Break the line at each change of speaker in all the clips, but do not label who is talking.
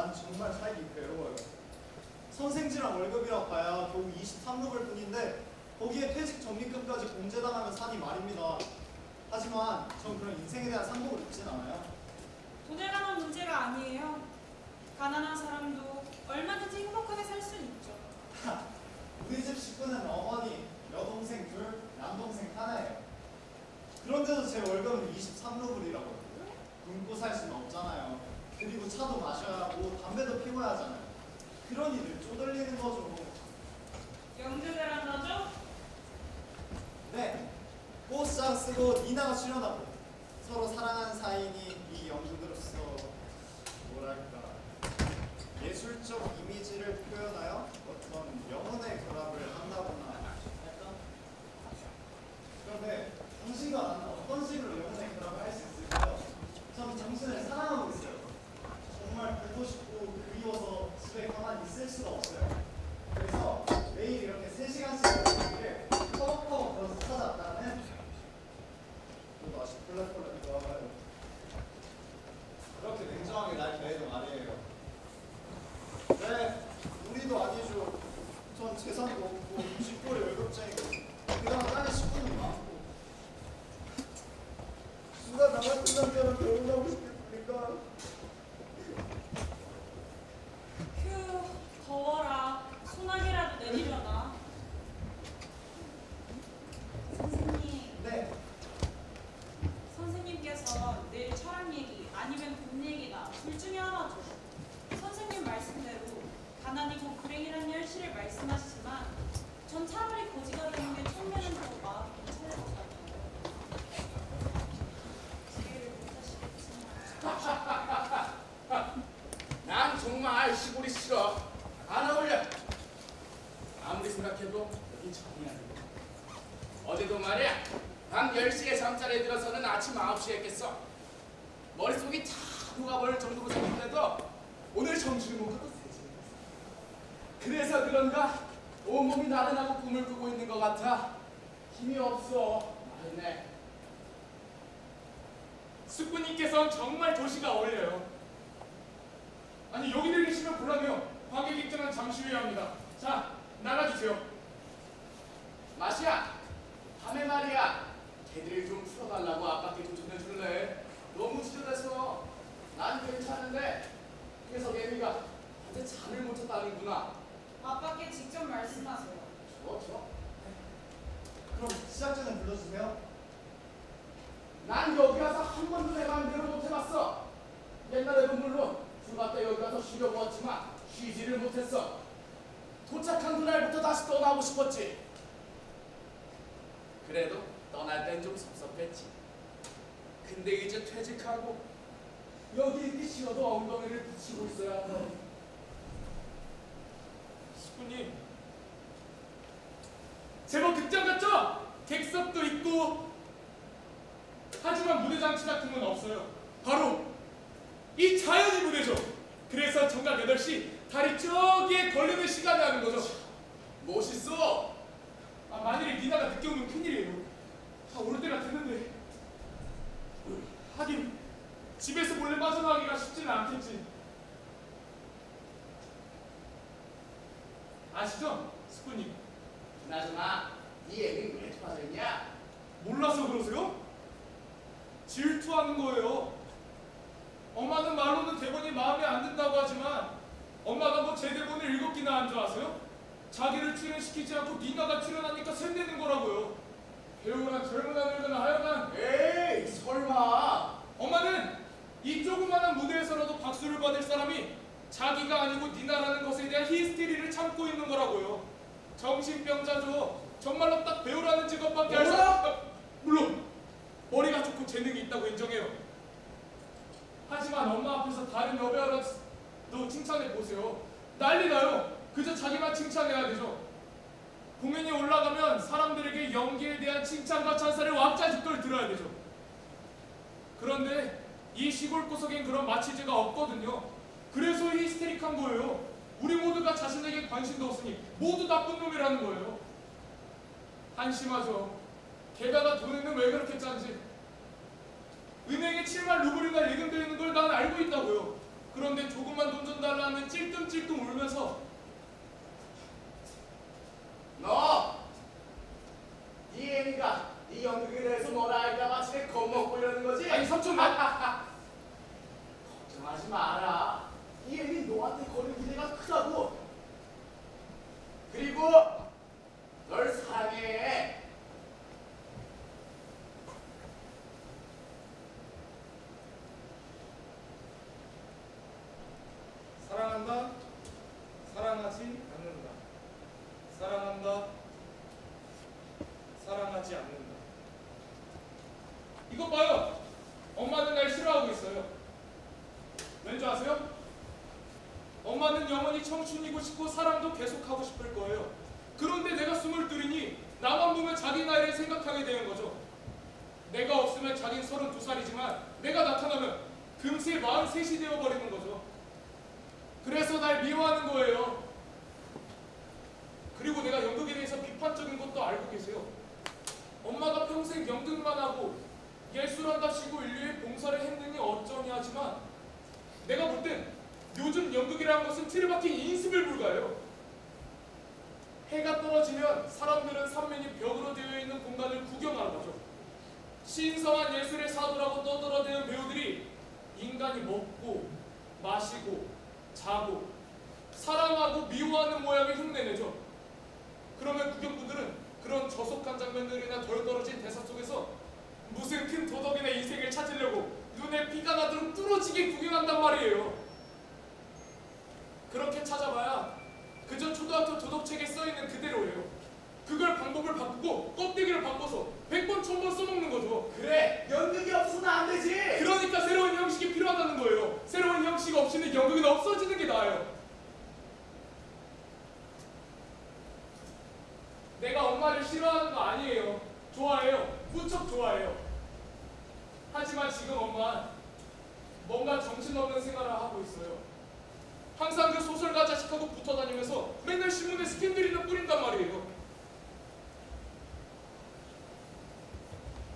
난 정말 살기 괴로워요. 선생지랑 월급이라 봐야 겨우 23루블 뿐인데 거기에 퇴직 적립금까지 공제당하면 사니 말입니다. 하지만 전 그런 인생에 대한 상복을 입진 않아요.
돈에 관한 문제가 아니에요. 가난한 사람도 얼마든지 행복하게 살 수 있죠.
우리 집 식구는 어머니, 여동생 둘, 남동생 하나예요. 그런데도 제 월급은 23루블이라고요. 굶고 살 수는 없잖아요. 그리고 차도 마셔야 하고 담배도 피워야 하잖아요. 그러니 늘 쪼들리는 거죠.
영주대란 거죠?
네, 꽃장 쓰고 니나가 출연하고 서로 사랑하는 사이니 이 연극으로서 뭐랄까 예술적 이미지를 표현하여 어떤 영혼의 결합을 한다거나 할까? 그런데 당신과 나는 어떤 식으로 영혼의 결합을 할 수 있을까요? 전 당신을 사랑하고 있어요. 정말 보고 싶고 그리워서 집에 가만히 있을 수가 없어요. 그래서 매일 이렇게 3시간씩 얘기를 퍼벅퍼벅 걸어서 찾아왔다는 저도 아직 폴라폴라 좋아봐요. 그렇게 냉정하게 날 대해도 말이에요. 네, 우리도 아니죠. 전 재산도 없고 집벌이 월급쟁이고 그나마 땅에 식구는 많고 누가 나 같은 남자랑 결혼하고 싶겠습니까?
휴, 더워라. 소나기라도 내리려나. 선생님.
네.
선생님께서 늘 철학 얘기 아니면 돈 얘기나 둘 중에 하나죠. 선생님 말씀대로 가난이고 불행이란 현실을 말씀하시지만 전 차라리 거지가 되는 게 처음에는 더 마음이 괜찮을 것 같아요. 이해를 못하시겠지만
난 정말 시골이 싫어. 안 어울려. 아무리 생각해도 여기 정이 아니고. 어제도 말이야. 밤 10시에 잠자리에 들어서는 아침 9시에 했겠어. 머릿속이 다 녹아버릴 정도로 생겼는데도 오늘 점심을 먹어도 3시에 했어. 그래서 그런가 온몸이 나른하고 꿈을 꾸고 있는 것 같아. 힘이 없어. 말했네.
숙부님께서는 정말 도시가 어울려요. 아니 여기들 계시면 곤란해요. 관객 입장은 잠시 후에 합니다. 자, 나가주세요.
마시야, 밤에 말이야. 걔들을 좀 풀어달라고 아빠께 좀 전해줄래? 너무 지저대서. 난 괜찮은데 그래서 애미가 어제 잠을 못 잤다는구나.
아빠께 직접 말씀하세요.
좋아.
그럼 시작 전에 불러주세요.
난 여기 와서 한 번도 내 마음대로 못 해봤어. 옛날에도 물론 휴가 때 여기 와서 쉬려고 왔지만 쉬지를 못했어. 도착한 그날부터 다시 떠나고 싶었지. 그래도 떠날 땐 좀 섭섭했지. 근데 이제 퇴직하고 여기 있기 싫어도 엉덩이를 붙이고 있어야 한다.
숙부님, 제법 극장 같죠? 객석도 있고. 하지만 무대 장치 같은 건 없어요. 바로 이 자연이 무대죠. 그래서 정각 8시 달이 저기에 걸리는 시간에 하는 거죠.
멋있어.
만일에 니나가 늦게 오면 큰일이에요. 다 올 때가 됐는데. 하긴 집에서 몰래 빠져나가기가 쉽지는 않겠지. 아시죠? 숙부님.
그나저나 이 애는 왜 빠져있냐?
몰라서 그러세요? 질투하는 거예요. 엄마는 말로는 대본이 마음에 안 든다고 하지만 엄마가 뭐 제 대본을 읽었기나 한 줄 아세요? 자기를 출연시키지 않고 니나가 출연하니까 샘내는 거라고요. 배우나 젊으나 늙으나 하여간
에이 설마.
엄마는 이 조그만한 무대에서라도 박수를 받을 사람이 자기가 아니고 니나라는 것에 대한 히스테리를 참고 있는 거라고요. 정신병자죠. 정말로 딱 배우라는 직업밖에 할 사람. 물론 머리가 좋고 재능이 있다고 인정해요. 하지만 엄마 앞에서 다른 여배우라도 칭찬해 보세요. 난리 나요. 그저 자기만 칭찬해야 되죠. 공연이 올라가면 사람들에게 연기에 대한 칭찬과 찬사를 왁자지껄 들어야 되죠. 그런데 이 시골 구석엔 그런 마취제가 없거든요. 그래서 히스테릭한 거예요. 우리 모두가 자신에게 관심도 없으니 모두 나쁜 놈이라는 거예요. 한심하죠. 게다가 돈에는 왜 그렇게 짠지. 은행에 7만 루블이나 예금되어 있는 걸 난 알고 있다고요. 그런데 조금만 돈 좀 달라 하면 찔끔찔끔 울면서
너! 네 애미가 네 연극에 대해서 뭐라 할까봐 집에 겁먹고 이러는 거지?
아니 삼촌
걱정하지 마라. 이 애미 너한테 거는 기대가 크다고. 그리고 널 사랑해.
사랑한다, 사랑하지 않는다. 사랑한다, 사랑하지 않는다. 이것 봐요. 엄마는 날 싫어하고 있어요. 왠 줄 아세요? 엄마는 영원히 청춘이고 싶고 사랑도 계속하고 싶을 거예요. 그런데 내가 22이니 나만 보면 자기 나이를 생각하게 되는 거죠. 내가 없으면 자긴 32살이지만 내가 나타나면 금세 43이 되어버리는 거죠. 그래서 날 미워하는 거예요. 그리고 내가 연극에 대해서 비판적인 것도 알고 계세요. 엄마가 평생 연극만 하고 예술한답시고 인류의 봉사를 했느니 어쩌니 하지만 내가 볼 땐 요즘 연극이라는 것은 틀에 박힌 인수별 불가예요. 해가 떨어지면 사람들은 삼면이 벽으로 되어 있는 공간을 구경하러 가죠. 신성한 예술의 사도라고 떠들어대는 배우들이 인간이 먹고 마시고 자고 사랑하고 미워하는 모양을 흉내내죠. 그러면 구경꾼들은 그런 저속한 장면들이나 덜 떨어진 대사 속에서 무슨 큰 도덕이나 인생을 찾으려고 눈에 피가 나도록 뚫어지게 구경한단 말이에요. 그렇게 찾아봐야 그저 초등학교 도덕책에 써있는 그대로예요. 그걸 방법을 바꾸고 껍데기를 바꿔서 100번 1000번 써먹는 거죠.
그래, 연극이 없어서는 안 되지.
그러니까 새로운 형식이 필요하다는 거예요. 새로운 형식 없이는 연극은 없어지는 게 나아요. 내가 엄마를 싫어하는 거 아니에요. 좋아해요. 무척 좋아해요. 하지만 지금 엄마는 뭔가 정신없는 생활을 하고 있어요. 항상 그 소설가 자식하고 붙어 다니면서 맨날 신문에 스캔들이나 뿌린단 말이에요.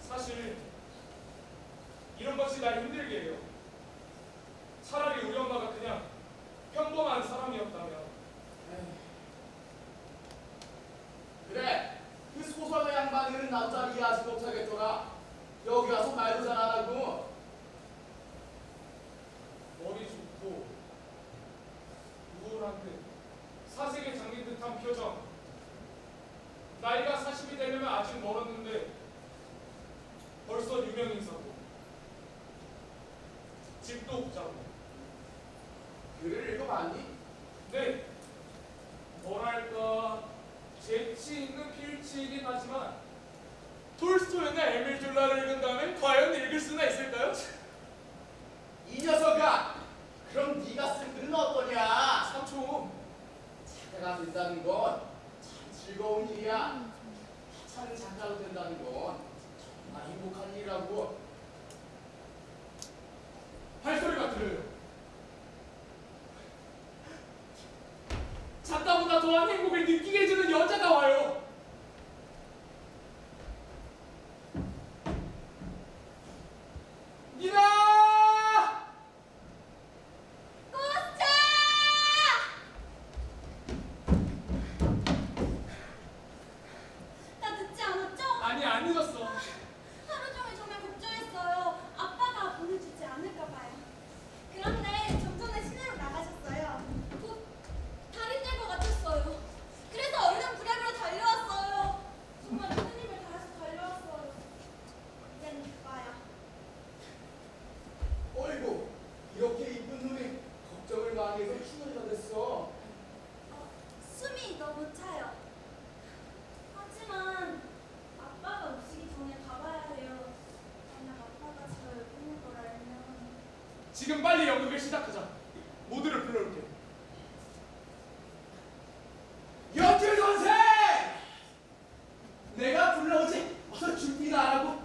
사실 이런 것이 날 힘들게 해요. 차라리 우리 엄마가 그냥 평범한 사람이었다면.
그래, 그 소설가 양반이는 나도 잘 이해하지 못하겠더라. 여기 와서 말도 잘 안 하고.
머리 좋고 우울한 듯 사색에 잠긴 듯한 표정. 나이가 40이 되려면 아직 멀었는데 벌써 유명인사고 집도 부자고.
글을 읽어봤니?
네, 뭐랄까 재치 있는 필치이긴 하지만 톨스토이나 에밀 졸라를 읽은 다음에 과연 읽을 수나 있을까요?
이 녀석아, 그럼 네가 쓴 글은 어떠냐?
삼촌,
작가가 된다는 건 참 즐거운 일이야. 하찮은 작가로 된다는 건 정말 행복한 일이라고.
발소리가 들려요. 작가보다 더한 행복을 느끼게 해주는 여자가 와요. 니나!
꽃차! 나 늦지 않았죠?
아니 안 늦었어.
하루 종일 정말 걱정했어요. 아빠가 보내주지 않을까 봐요. 그런데 좀 전에 시내로 나가셨어요. 곧 달이 뜰 것 같았어요. 그래서 얼른 부랴부랴 달려왔어요. 정말 큰 힘을 다해서 달려왔어요. 이제는 가봐요.
어이구, 이렇게 이쁜 놈이 걱정을 많이 해서 휴머니가 됐어.
숨이 너무 차요. 하지만 아빠가 오시기 전에 가봐야 해요. 만약 아빠가 저 여기 있는 걸 알면.
지금 빨리 연극을 시작하자. 모두를 불러올게.
연출 선생! 내가 불러오지. 어서 준비나 하라고.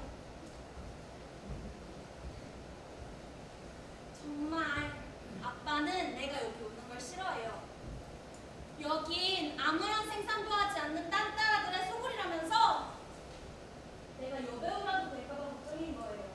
정말 아빠는 내가 여기 오는 걸 싫어해요. 여긴 아무런 생산도 하지 않는 딴따라들의 소굴이라면서 내가 여배우라도 될까봐 걱정인 거예요.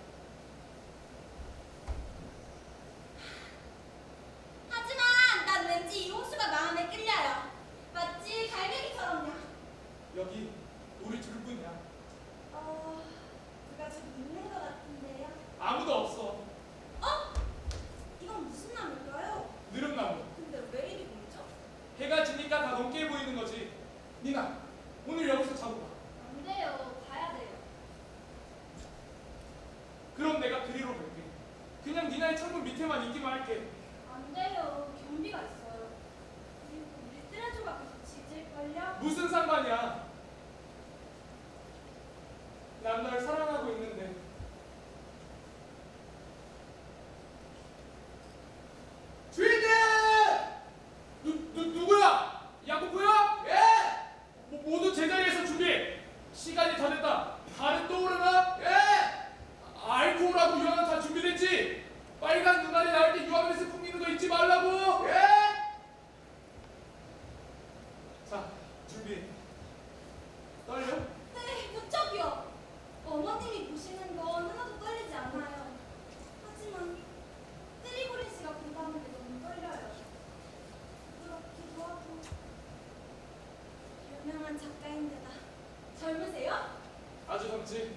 안 돼요. 경비가 있어요. 그리고 우리 뜨레조가 계속 짖을걸요?
무슨 상관이야? 난 널 사랑하고 있는데.
주인님!
누구야? 야구부야?
예!
모두 제자리에서 준비. 시간이 다 됐다. 달은 떠오르나?
예!
알코올하고 유황은 다 준비됐지? 빨간 눈알이 나올 때 유황에서 풍기는 거 잊지 말라고.
예!
자, 준비. 떨려?
네, 무척이요. 어머님이 보시는 건 하나도 떨리지 않아요. 하지만 뜨리고린 씨가 본다는 게 너무 떨려요. 부끄럽기도 하고. 유명한 작가인데다 젊으세요?
아주 젊지.